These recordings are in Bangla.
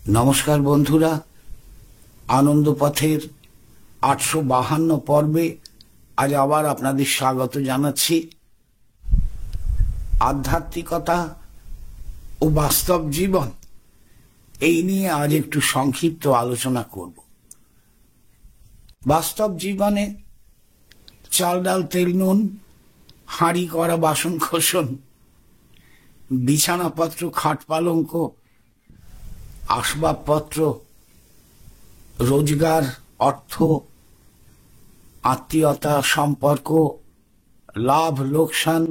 নমস্কার বন্ধুরা, আনন্দ পথের 852 পর্বে আজ আবার আপনাদের স্বাগত জানাচ্ছি। আধ্যাত্মিকতা ও বাস্তব জীবন এই নিয়ে আজ একটু সংক্ষিপ্ত আলোচনা করব। বাস্তব জীবনে চাল ডাল তেল নুন, হাঁড়ি করা বাসন কোসন, বিছানাপত্র খাট পালঙ্ক, আসবাবপত্র, রোজগার, অর্থ, আত্মীয়তা, সম্পর্ক, লাভ লোকসান,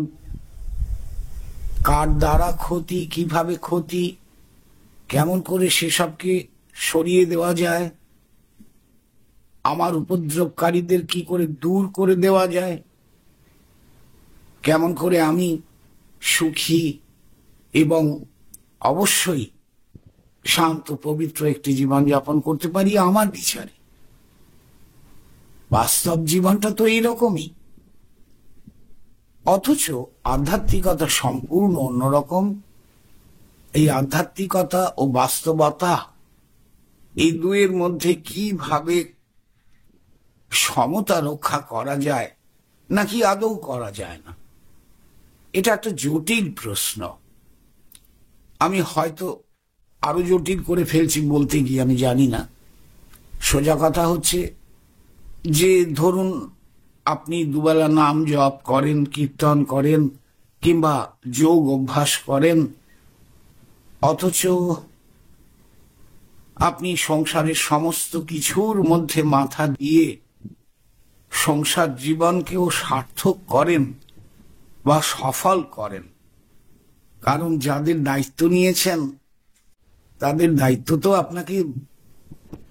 কার দ্বারা ক্ষতি, কিভাবে ক্ষতি, কেমন করে সেসবকে সরিয়ে দেওয়া যায়, আমার উপদ্রবকারীদের কি করে দূর করে দেওয়া যায়, কেমন করে আমি সুখী এবং অবশ্যই শান্ত পবিত্র একটি জীবন যাপন করতে পারি আমার বিচারে। বাস্তব জীবনটা তো এইরকমই, অথচ আধ্যাত্মিকতা সম্পূর্ণ অন্যরকম। এই আধ্যাত্মিকতা ও বাস্তবতা এই দুয়ের মধ্যে কিভাবে সমতা রক্ষা করা যায় নাকি আদৌ করা যায় না, এটা একটা জটিল প্রশ্ন। আমি হয়তো আরো জটিল করে ফেলছি বলতে গিয়ে, আমি জানি না। সোজা কথা হচ্ছে যে ধরুন আপনি দুবেলা নাম জপ করেন, কীর্তন করেন কিংবা যোগ অভ্যাস করেন, অথচ আপনি সংসারের সমস্ত কিছুর মধ্যে মাথা দিয়ে সংসার জীবনকেও সার্থক করেন বা সফল করেন, কারণ যাদের দায়িত্ব নিয়েছেন তাদের দায়িত্ব তো আপনাকে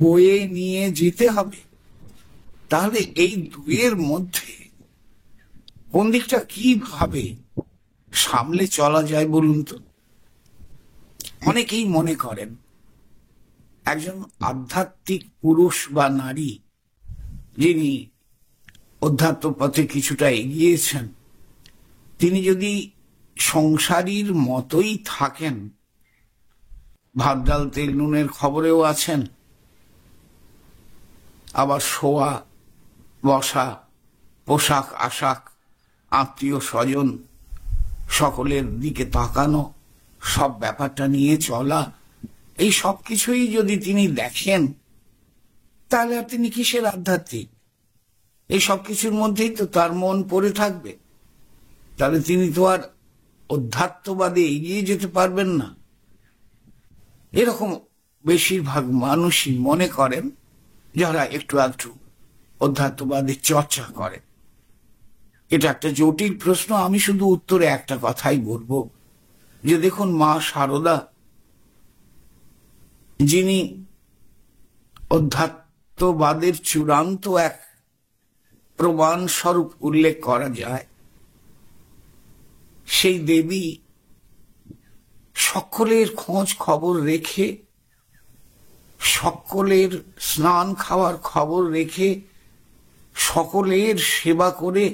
বয়ে নিয়ে যেতে হবে। তাহলে এই দুয়ের মধ্যে কোন দিকটা কিভাবে সামলে চলা যায় বলুন তো? অনেকেই মনে করেন একজন আধ্যাত্মিক পুরুষ বা নারী যিনি অধ্যাত্ম পথে কিছুটা এগিয়েছেন, তিনি যদি সংসারীর মতোই থাকেন, ভাত ডাল তেল নুনের খবরেও আছেন, আবার শোয়া বসা, পোশাক আশাক, আত্মীয় স্বজন সকলের দিকে তাকানো, সব ব্যাপারটা নিয়ে চলা, এই সব কিছুই যদি তিনি দেখেন, তাহলে আর তিনি কিসের আধ্যাত্মিক? এই সব কিছুর মধ্যেই তো তার মন পড়ে থাকবে। তাহলে তিনি তো আর অধ্যাত্মবাদে এগিয়ে যেতে পারবেন না। এরকম বেশিরভাগ মানুষই মনে করেন যারা একটু আধটু অধ্যাত্মবাদের চর্চা করে। এটা একটা জটিল প্রশ্ন। আমি শুধু উত্তরে একটা কথাই বলবো যে দেখুন, মা শারদা যিনি অধ্যাত্মবাদের চূড়ান্ত এক প্রমাণ স্বরূপ উল্লেখ করা যায়, সেই দেবী সকলের খোঁজ খবর রেখে, সকলের স্নান খাওয়ার খবর রেখে, সকলের সেবা করে,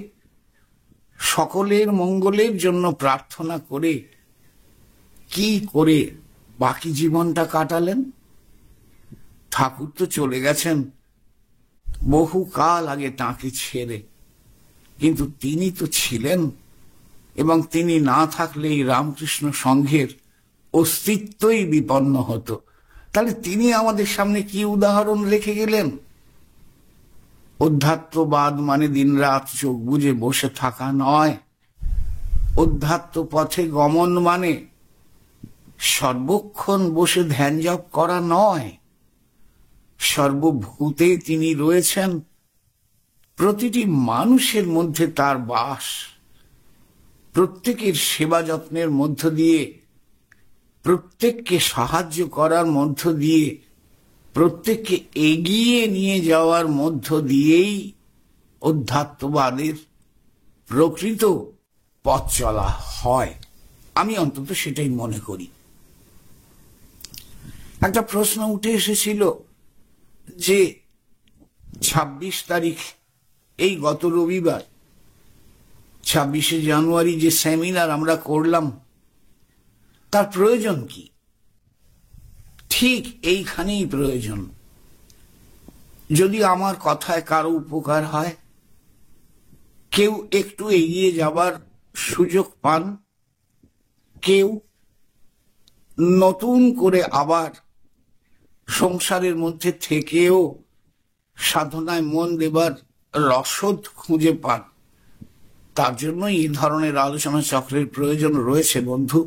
সকলের মঙ্গলের জন্য প্রার্থনা করে কি করে বাকি জীবনটা কাটালেন? ঠাকুর তো চলে গেছেন বহু কাল আগে তাঁকে ছেড়ে, কিন্তু তিনি তো ছিলেন, এবং তিনি না থাকলে এই রামকৃষ্ণ সংঘের অস্তিত্বই বিপন্ন হতো। তাহলে তিনি আমাদের সামনে কি উদাহরণ রেখে গেলেন? অধ্যাত্মবাদ মানে দিনরাত চোখ বুজে বসে থাকা নয়। অধ্যাত্ম পথে গমন মানে সর্বক্ষণ বসে ধ্যান জপ করা নয়। সর্বভূতে তিনি রয়েছেন, প্রতিটি মানুষের মধ্যে তার বাস, প্রত্যেকের সেবা যত্নের মধ্য দিয়ে, প্রত্যেককে সাহায্য করার মধ্য দিয়ে, প্রত্যেককে এগিয়ে নিয়ে যাওয়ার মধ্য দিয়েই অধ্যাত্মবাদের প্রকৃত পথ চলা হয়। আমি অন্তত সেটাই মনে করি। একটা প্রশ্ন উঠে এসেছিল যে 26 তারিখ, এই গত রবিবার 26শে জানুয়ারি যে সেমিনার আমরা করলাম, তার প্রয়োজন কি? ঠিক এইখানেই প্রয়োজন। যদি আমার কথায় কারো উপকার হয়, কেউ একটু এগিয়ে যাবার সুযোগ পান, কেউ নতুন করে আবার সংসারের মধ্যে থেকেও সাধনায় মন দেবার রসদ খুঁজে পান, তার জন্য এই ধরনের আলোচনা চক্রের প্রয়োজন রয়েছে। বন্ধু,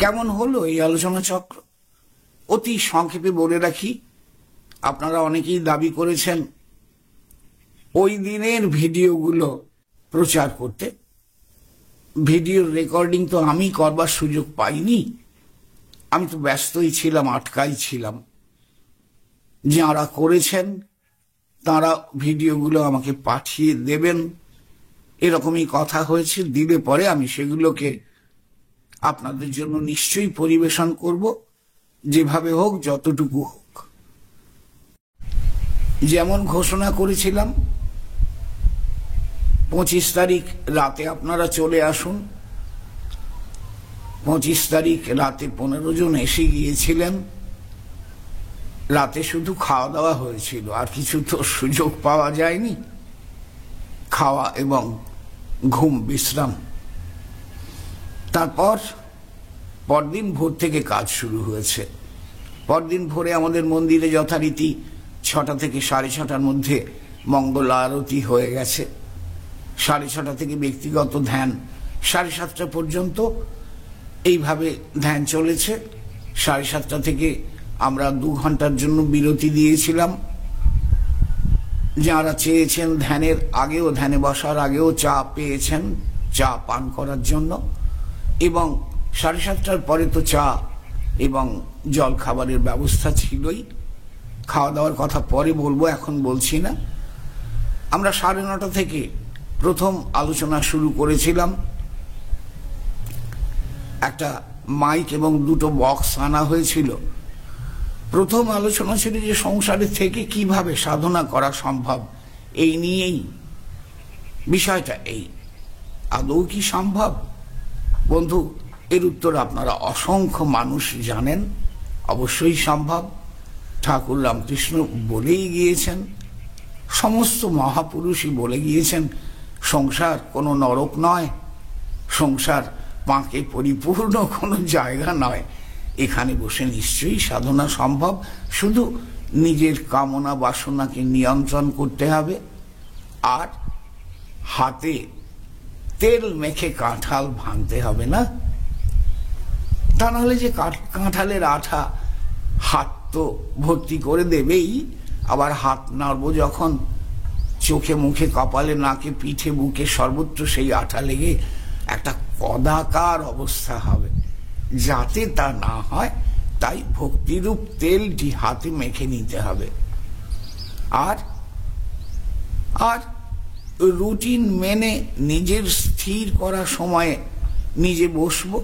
কেমন হলো এই আলোচনা চক্র? অতি সংক্ষেপে বলে রাখি, আপনারা অনেকেই দাবি করেছেন ওই দিনের ভিডিওগুলো প্রচার করতে। ভিডিওর রেকর্ডিং তো আমি করবার সুযোগ পাইনি, আমি তো ব্যস্তই ছিলাম, আটকাই ছিলাম। যারা করেছেন তারা ভিডিওগুলো আমাকে পাঠিয়ে দেবেন, এরকমই কথা হয়েছে। দিলে পরে আমি সেগুলোকে আপনাদের জন্য নিশ্চয়ই পরিবেশন করব, যেভাবে হোক, যতটুকু হোক। যেমন ঘোষণা করেছিলাম, 25 তারিখ রাতে আপনারা চলে আসুন। 25 তারিখ রাতে 15 জন এসে গিয়েছিলেন। রাতে শুধু খাওয়া দাওয়া হয়েছিল, আর কিছু তো সুযোগ পাওয়া যায়নি, খাওয়া এবং ঘুম বিশ্রাম। তারপর পরদিন ভোর থেকে কাজ শুরু হয়েছে। পরদিন ভোরে আমাদের মন্দিরে যথারীতি 6টা থেকে 6:30টার মধ্যে মঙ্গল আরতি হয়ে গেছে। 6:30 থেকে ব্যক্তিগত ধ্যান 7:30 পর্যন্ত এইভাবে ধ্যান চলেছে। 7:30 থেকে আমরা 2 ঘন্টার জন্য বিরতি দিয়েছিলাম। যারা চেয়েছেন ধ্যানের আগেও, ধ্যানে বসার আগেও চা পেয়েছেন, চা পান করার জন্য। এবং 7:30টার পরে তো চা এবং জল খাবারের ব্যবস্থা ছিলই। খাওয়া দাওয়ার কথা পরে বলবো, এখন বলছি না। আমরা 9:30 থেকে প্রথম আলোচনা শুরু করেছিলাম। একটা মাইক এবং 2টো বক্স আনা হয়েছিল। প্রথম আলোচনা ছিল যে সংসারে থেকে কিভাবে সাধনা করা সম্ভব, এই নিয়েই বিষয়টা। এই আদৌ কি সম্ভব? বন্ধু, এর উত্তর আপনারা অসংখ্য মানুষ জানেন। অবশ্যই সম্ভব। ঠাকুর রামকৃষ্ণ বলেই গিয়েছেন, সমস্ত মহাপুরুষই বলে গিয়েছেন, সংসার কোনো নরক নয়, সংসার পাঁকে পরিপূর্ণ কোনো জায়গা নয়। এখানে বসে নিশ্চয়ই সাধনা সম্ভব, শুধু নিজের কামনা বাসনাকে নিয়ন্ত্রণ করতে হবে। আর হাতে তেল মেখে কাঁঠাল ভাঙতে হবে না। তা নাহলে যে কাঁঠালের আঠা হাত তো ভর্তি করে দেবেই, আবার হাত নাড়ব যখন, চোখে মুখে কপালে নাকে পিঠে বুকে সর্বত্র সেই আঠা লেগে একটা কদাকার অবস্থা হবে। যাতে তা না হয় তাই ভক্তিরূপ তেলটি হাতে মেখে নিতে হবে। আর আর রুটিন মেনে নিজের স্থির করা সময়ে নিজে বসবো।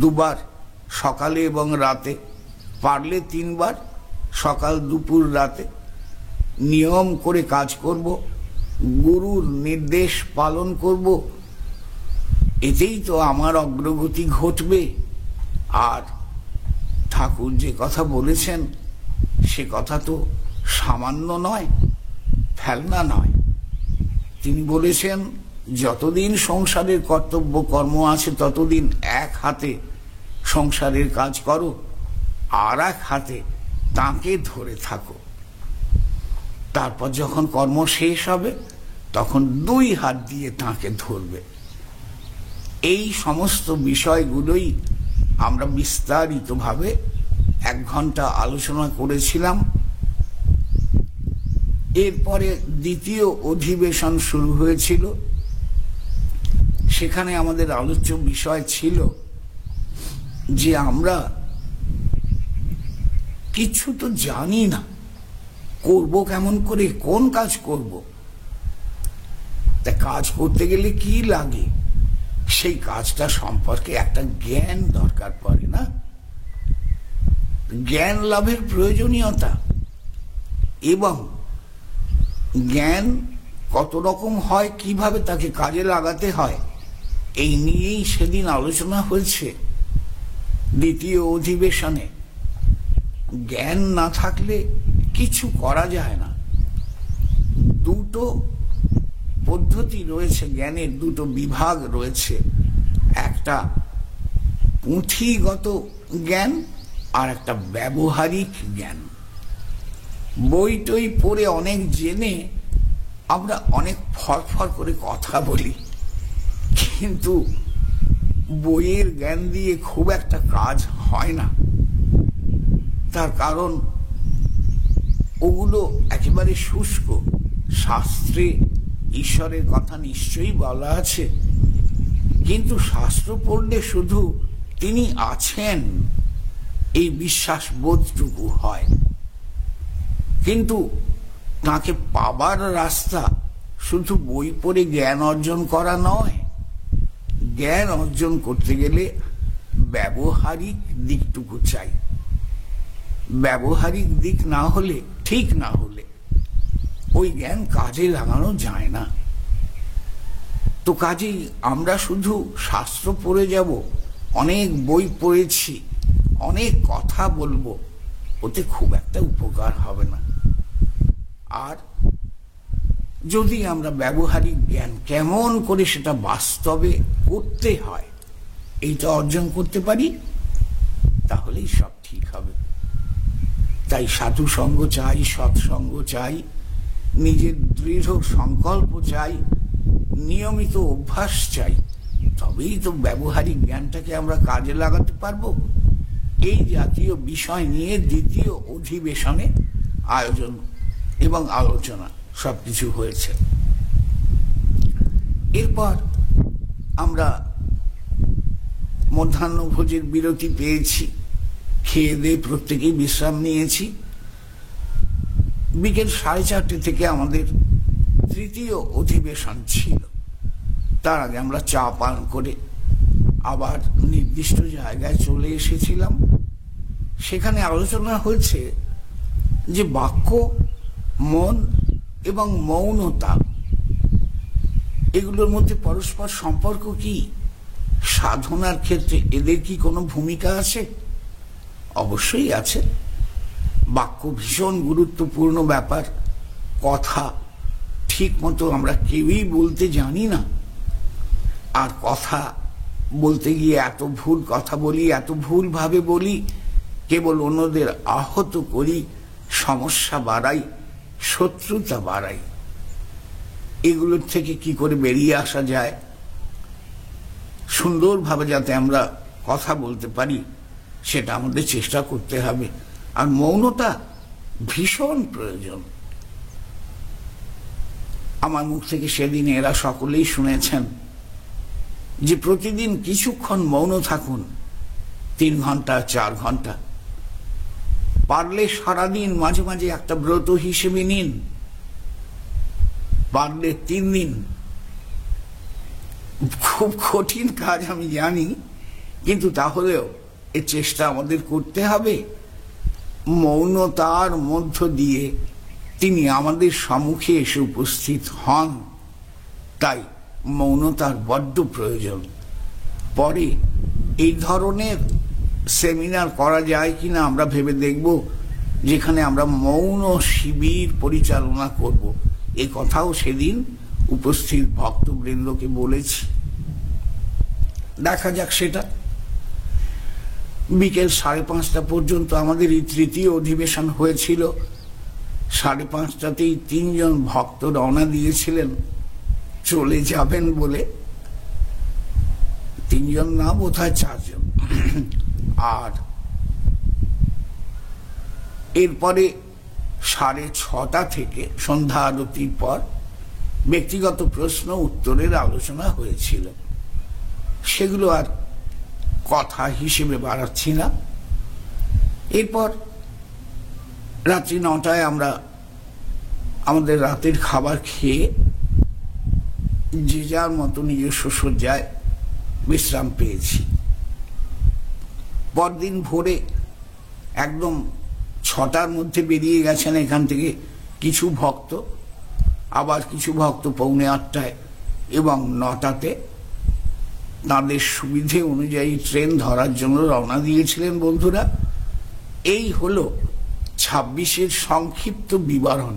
2 বার, সকালে এবং রাতে, পারলে 3 বার, সকাল দুপুর রাতে। নিয়ম করে কাজ করব, গুরুর নির্দেশ পালন করব। এতেই তো আমার অগ্রগতি ঘটবে। আর ঠাকুর যে কথা বলেছেন সে কথা তো সামান্য নয়, ফেলনা নয়। তিনি বলেছেন, যতদিন সংসারের কর্তব্য কর্ম আছে ততদিন এক হাতে সংসারের কাজ করো, আর এক হাতে তাকে ধরে থাকো। তারপর যখন কর্ম শেষ হবে তখন 2 হাত দিয়ে তাকে ধরবে। এই সমস্ত বিষয়গুলোই আমরা বিস্তারিতভাবে 1 ঘন্টা আলোচনা করেছিলাম। এরপরে দ্বিতীয় অধিবেশন শুরু হয়েছিল। সেখানে আমাদের আলোচ্য বিষয় ছিল যে আমরা কিছু তো জানি না, করব কেমন করে, কোন কাজ করব। তা কাজ করতে গেলে কি লাগে, সেই কাজটা সম্পর্কে একটা জ্ঞান দরকার পড়ে না? জ্ঞান লাভের প্রয়োজনীয়তা এবং জ্ঞান কত রকম হয়, কিভাবে তাকে কাজে লাগাতে হয়, এই নিয়েই সেদিন আলোচনা হয়েছে। দ্বিতীয় অধিবেশনে জ্ঞান না থাকলে কিছু করা যায় না। দুটো পদ্ধতি রয়েছে, জ্ঞানের দুটো বিভাগ রয়েছে, একটা পুঁথিগত জ্ঞান আর একটা ব্যবহারিক জ্ঞান। বই টই পড়ে অনেক জেনে আমরা অনেক ফরফর করে কথা বলি, কিন্তু বইয়ের জ্ঞান দিয়ে খুব একটা কাজ হয় না। তার কারণ ওগুলো একেবারে শুষ্ক। শাস্ত্রে ঈশ্বরের কথা নিশ্চয়ই বলা আছে, কিন্তু শাস্ত্র পড়লে শুধু তিনি আছেন এই বিশ্বাস বোধটুকু হয়, কিন্তু তাকে পাবার রাস্তা শুধু বই পড়ে জ্ঞান অর্জন করা নয়। জ্ঞান অর্জন করতে গেলে ব্যবহারিক দিকটুকু চাই। ব্যবহারিক দিক না হলে, ঠিক না হলে ওই জ্ঞান কাজে লাগানো যায় না। তো কাজেই আমরা শুধু শাস্ত্র পড়ে যাব, অনেক বই পড়েছি, অনেক কথা বলবো, ওতে খুব একটা উপকার হবে না। আর যদি আমরা ব্যবহারিক জ্ঞান কেমন করে সেটা বাস্তবে করতে হয় এইটা অর্জন করতে পারি, তাহলেই সব ঠিক হবে। তাই সাধু সঙ্গ চাই, সৎসঙ্গ চাই, নিজের দৃঢ় সংকল্প চাই, নিয়মিত অভ্যাস চাই, তবেই তো ব্যবহারিক জ্ঞানটাকে আমরা কাজে লাগাতে পারবো। এই জাতীয় বিষয় নিয়ে দ্বিতীয় অধিবেশনে আয়োজন এবং আলোচনা সবকিছু হয়েছে। এরপর আমরা মধ্যাহ্নভোজের বিরতি পেয়েছি, খেয়ে দিয়ে প্রত্যেকেই বিশ্রাম নিয়েছি। বিকেল 4:30 থেকে আমাদের তৃতীয় অধিবেশন ছিল। তার আগে আমরা চা পান করে আবার নির্দিষ্ট জায়গায় চলে এসেছিলাম। সেখানে আলোচনা হয়েছে যে বাক্য, মন এবং মৌনতা এগুলোর মধ্যে পরস্পর সম্পর্ক কি, সাধনার ক্ষেত্রে এদের কি কোনো ভূমিকা আছে? অবশ্যই আছে। বাক্য ভীষণ গুরুত্বপূর্ণ ব্যাপার। কথা ঠিক মতো আমরা কেউই বলতে জানি না, আর কথা বলতে গিয়ে এত ভুল কথা বলি, এত ভুল ভাবে বলি, কেবল অন্যদের আহত করি, সমস্যা বাড়াই, শত্রুতা বাড়াই। এগুলোর থেকে কি করে বেরিয়ে আসা যায়, সুন্দরভাবে যাতে আমরা কথা বলতে পারি, সেটা আমাদের চেষ্টা করতে হবে। আর মৌনতা ভীষণ প্রয়োজন। আমার মুখ থেকে সেদিন এরা সকলেই শুনেছেন যে প্রতিদিন কিছুক্ষণ মৌন থাকুন, 3 ঘন্টা 4 ঘন্টা, পারলে সারাদিন মাঝে মাঝে একটা ব্রত হিসেবে নিন, পারলে 3 দিন। খুব কঠিন কাজ আমি জানি, কিন্তু তাহলেও এর চেষ্টা আমাদের করতে হবে। মৌনতার মধ্য দিয়ে তিনি আমাদের সম্মুখে এসে উপস্থিত হন, তাই মৌনতার বড্ড প্রয়োজন। পরে এই ধরনের সেমিনার করা যায় কিনা আমরা ভেবে দেখব, যেখানে আমরা মৌন শিবির পরিচালনা করব। এ কথাও সেদিন উপস্থিত ভক্তবৃন্দকে বলেছি। দেখা যাক সেটা। বিকেল 5:30 পর্যন্ত আমাদের এই তৃতীয় অধিবেশন হয়েছিল। 5:30তেই 3 জন ভক্ত রওনা দিয়েছিলেন চলে যাবেন বলে। 3 জন না, বোধহয় 4 জন। আর এরপরে 6:30 থেকে সন্ধ্যা আরতির পর ব্যক্তিগত প্রশ্ন উত্তরের আলোচনা হয়েছিল। সেগুলো আর কথা হিসেবে বাড়াচ্ছি না। এরপর রাত্রি 9টায় আমরা আমাদের রাতের খাবার খেয়ে যে যার মতো নিজস্ব শয্যায় বিশ্রাম পেয়েছি। পরদিন ভোরে একদম 6টার মধ্যে বেরিয়ে গেছেন এখান থেকে কিছু ভক্ত, আবার কিছু ভক্ত 7:45 এবং 9টাতে তাদের সুবিধে অনুযায়ী ট্রেন ধরার জন্য রওনা দিয়েছিলেন বন্ধুরা। এই হলো 26-এর সংক্ষিপ্ত বিবরণ।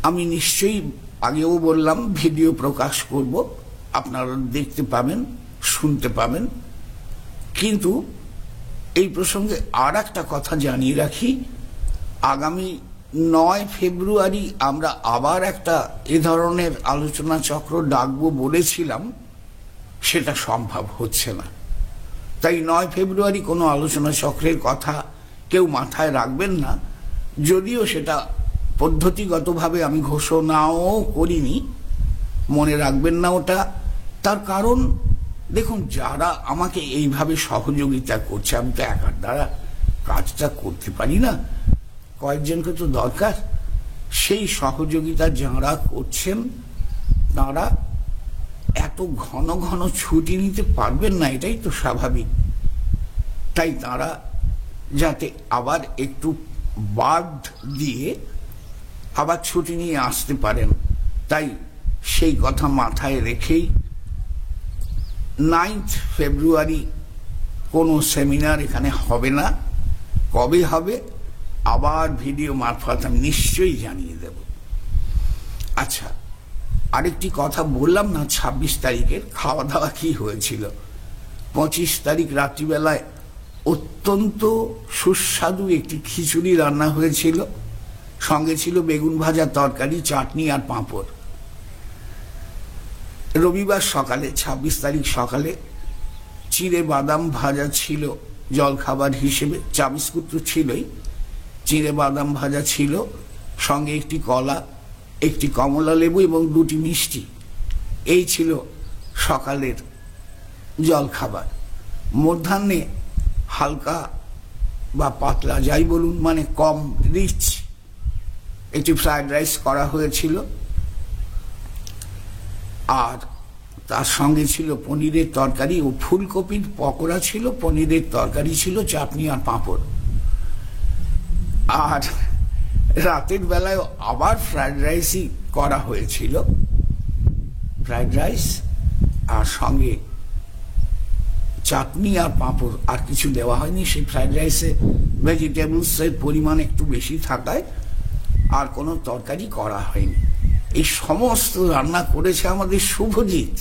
আমি নিশ্চয়ই আগেও বললাম ভিডিও প্রকাশ করব, আপনারা দেখতে পাবেন, শুনতে পাবেন। কিন্তু এই প্রসঙ্গে আর একটা কথা জানিয়ে রাখি, আগামী 9 ফেব্রুয়ারি আমরা আবার একটা এ ধরনের আলোচনা চক্র ডাকবো বলেছিলাম, সেটা সম্ভব হচ্ছে না। তাই 9 ফেব্রুয়ারি কোনো আলোচনা চক্রের কথা কেউ মাথায় রাখবেন না, যদিও সেটা পদ্ধতিগতভাবে আমি ঘোষণাও করিনি, মনে রাখবেন না ওটা। তার কারণ দেখুন, যারা আমাকে এইভাবে সহযোগিতা করছে, আমি তো একার দ্বারা কাজটা করতে পারি না, কয়েকজনকে তো দরকার। সেই সহযোগিতা যারা করছেন তারা এত ঘন ঘন ছুটি নিতে পারবেন না, এটাই তো স্বাভাবিক। তাই তারা যাতে আবার একটু বাদ দিয়ে আবার ছুটি নিয়ে আসতে পারেন, তাই সেই কথা মাথায় রেখেই 9 ফেব্রুয়ারি কোনো সেমিনার এখানে হবে না। কবে হবে আবার ভিডিও মারফত আমি নিশ্চয়ই জানিয়ে দেব। আচ্ছা, আরেকটি কথা বললাম না, 26 তারিখের খাওয়া দাওয়া কি হয়েছিল। 25 তারিখ রাত্রিবেলায় অত্যন্ত সুস্বাদু একটি খিচুড়ি রান্না হয়েছিল, সঙ্গে ছিল বেগুন ভাজা, তরকারি, চাটনি আর পাঁপড়। রবিবার সকালে 26 তারিখ সকালে চিড়ে বাদাম ভাজা ছিল জলখাবার হিসেবে, চা বিস্কুট তো ছিলই, চিড়ে বাদাম ভাজা ছিল, সঙ্গে একটি কলা, একটি কমলা লেবু এবং 2টি মিষ্টি। এই ছিল সকালের জলখাবার। মধ্যাহ্নে হালকা বা পাতলা যাই বলুন, মানে কম রিচ একটি ফ্রাইড রাইস করা হয়েছিল, আর তার সঙ্গে ছিল পনিরের তরকারি ও ফুলকপির পকোড়া ছিল, পনিরের তরকারি ছিল, চাটনি আর পাঁপড়। আর রাতের বেলায় আবার ফ্রাইড রাইসই করা হয়েছিল, ফ্রাইড রাইস আর সঙ্গে চাটনি আর পাঁপড়, আর কিছু দেওয়া হয়নি। সেই ফ্রাইড রাইসে ভেজিটেবলসের পরিমাণ একটু বেশি থাকায় আর কোনো তরকারি করা হয়নি। এই সমস্ত রান্না করেছে আমাদের শুভজিৎ।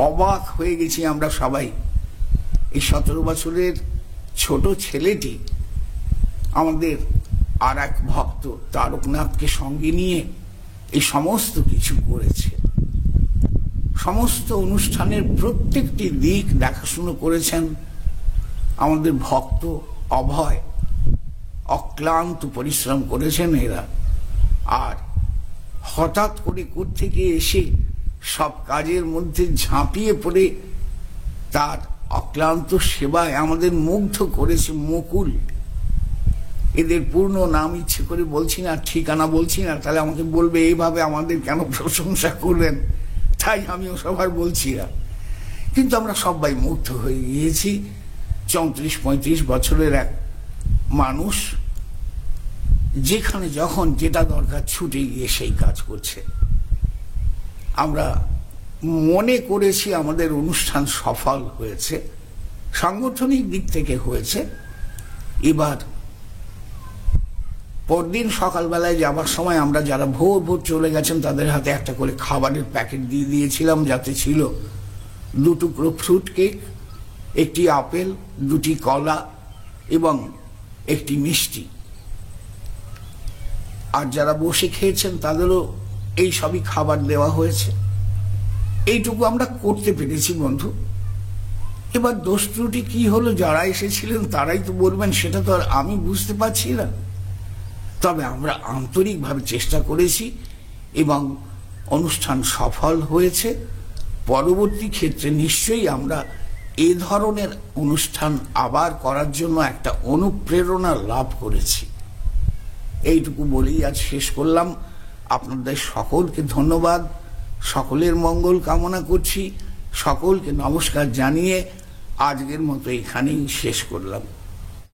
অবাক হয়ে গেছি আমরা সবাই। এই 17 বছরের ছোট ছেলেটি আমাদের আর এক ভক্ত তারকনাথকে সঙ্গে নিয়ে এই সমস্ত কিছু করেছে। সমস্ত অনুষ্ঠানের প্রত্যেকটি দিক দেখাশুনো করেছেন আমাদের ভক্ত অভয়। অক্লান্ত পরিশ্রম করেছেন এরা। আর হঠাৎ করে কোত্থেকে এসে সব কাজের মধ্যে ঝাঁপিয়ে পড়ে তার অক্লান্ত সেবায় আমাদের মুগ্ধ করেছে মুকুল। এদের পূর্ণ নাম ইচ্ছে করে বলছি না, ঠিকানা বলছি না, তাহলে আমাকে বলবে এইভাবে আমাদের কেন প্রশংসা করবেন, তাই আমিও সবার বলছি না। কিন্তু আমরা সবাই মুগ্ধ হয়ে গিয়েছি। 34-35 বছরের এক মানুষ যেখানে যখন যেটা দরকার ছুটে গিয়ে সেই কাজ করছে। আমরা মনে করেছি আমাদের অনুষ্ঠান সফল হয়েছে, সাংগঠনিক দিক থেকে হয়েছে। এবার পরদিন সকালবেলায় যাবার সময় আমরা যারা ভোর ভোর চলে গেছেন তাদের হাতে একটা করে খাবারের প্যাকেট দিয়ে দিয়েছিলাম, যাতে ছিল 2 টুকরো ফ্রুট কেক, একটি আপেল, 2টি কলা এবং একটি মিষ্টি। আর যারা বসে খেয়েছেন তাদেরও এই সবই খাবার দেওয়া হয়েছে। এইটুকু আমরা করতে পেরেছি বন্ধু। এবার দোষ ত্রুটি কি হলো যারা এসেছিলেন তারাই তো বলবেন, সেটা তো আর আমি বুঝতে পারছি না। তবে আমরা আন্তরিকভাবে চেষ্টা করেছি এবং অনুষ্ঠান সফল হয়েছে। পরবর্তী ক্ষেত্রে নিশ্চয়ই আমরা এ ধরনের অনুষ্ঠান আবার করার জন্য একটা অনুপ্রেরণা লাভ করেছি। এইটুকু বলেই আজ শেষ করলাম। আপনাদের সকলকে ধন্যবাদ, সকলের মঙ্গল কামনা করছি, সকলকে নমস্কার জানিয়ে আজকের মতো এখানেই শেষ করলাম।